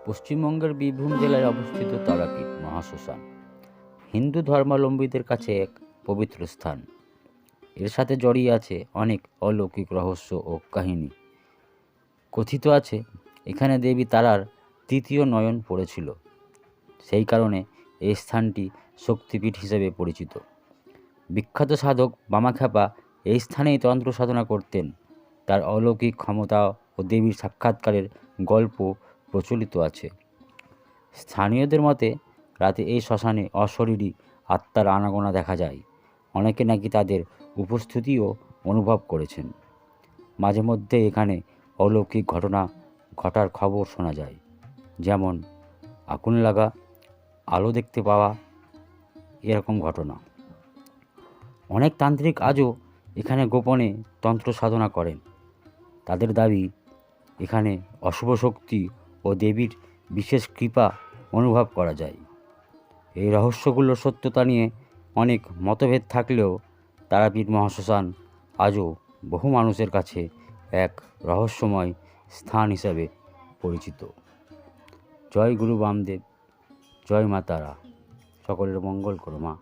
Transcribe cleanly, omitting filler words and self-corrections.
পশ্চিমবঙ্গের বীরভূম জেলায় অবস্থিত তারাপীঠ মহাশ্মশান হিন্দু ধর্মাবলম্বীদের কাছে এক পবিত্র স্থান। এর সাথে জড়িয়ে আছে অনেক অলৌকিক রহস্য ও কাহিনী। কথিত আছে এখানে দেবী তারার তৃতীয় নয়ন পড়েছিল। সেই কারণে এই স্থানটি শক্তিপীঠ হিসেবে পরিচিত। বিখ্যাত সাধক বামাখ্যাপা এই স্থানেই তন্ত্র সাধনা করতেন। তার অলৌকিক ক্ষমতা ও দেবীর সাক্ষাৎকারের গল্প প্রচলিত আছে। স্থানীয়দের মতে রাতে এই শ্মশানে অশরীরী আত্মার আনাগোনা দেখা যায়। অনেকে নাকি তাদের উপস্থিতিও অনুভব করেছেন। মাঝে মধ্যে এখানে অলৌকিক ঘটনা ঘটার খবর শোনা যায়, যেমন আগুন লাগা, আলো দেখতে পাওয়া, এরকম ঘটনা। অনেক তান্ত্রিক আজও এখানে গোপনে তন্ত্র সাধনা করেন। তাদের দাবি এখানে অশুভ শক্তি ও দেবীর বিশেষ কৃপা অনুভব করা যায়। এই রহস্যগুলোর সত্যতা নিয়ে অনেক মতভেদ থাকলেও তারাপীঠ মহাশ্মশান আজও বহু মানুষের কাছে এক রহস্যময় স্থান হিসাবে পরিচিত। জয় গুরু বামদেব, জয় মা তারা, সকলের মঙ্গল করো মা।